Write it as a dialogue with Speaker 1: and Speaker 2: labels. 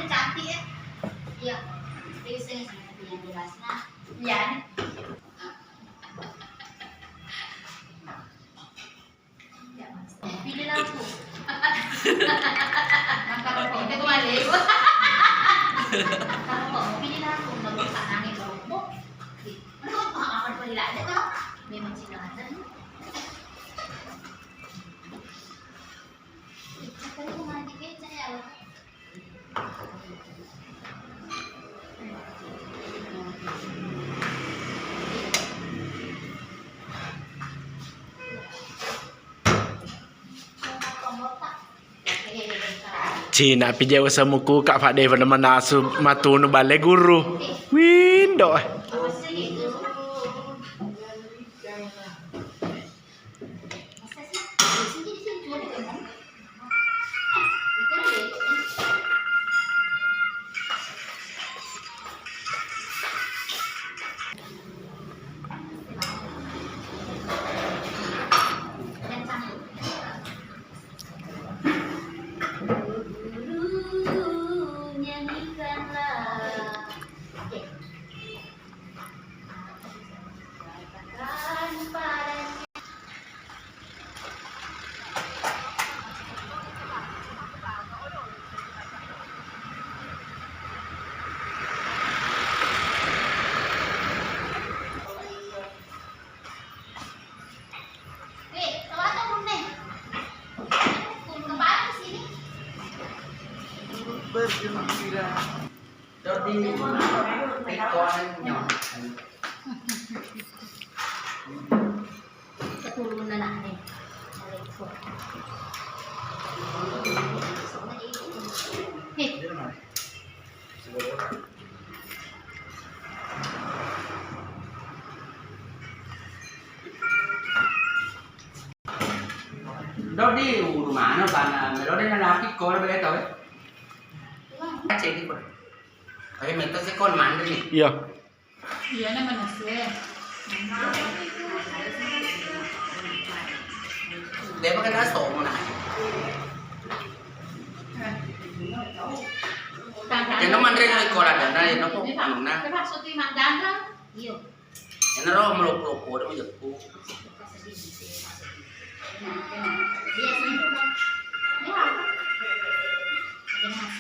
Speaker 1: cantik ya. Iya. Itu saya sama yang jelas nah. Iya. Pilih aku. Kalau kau itu balik. Kalau kau pilih aku, nggak bisa nangis berubah. Kalau kau akan pilih ada kan? Memang sih nggak ada. Kalau kau mandi kecil ya.
Speaker 2: Cina pijau samuku kak Pak Devan manasu matu nu bale guru. Windo.
Speaker 3: Jadi ikon nyong.
Speaker 1: Keturunan aneh.
Speaker 3: Đó đi rumah nó toàn là đó đây là cái con nó bé tới. Cek di kon. Ayo minta si kon mandi nih.
Speaker 2: Iya.
Speaker 1: Iya nama nasi.
Speaker 3: Dia pakai naso mana? Yang nó mandiri nó còn là đàn này nó cũng ăn na.
Speaker 1: Cái bác số tiền mặt đàn đó. Nhiều.
Speaker 3: Yang nó meluk meluk của nó giật cu.
Speaker 1: Iya sih. Ini apa? Ini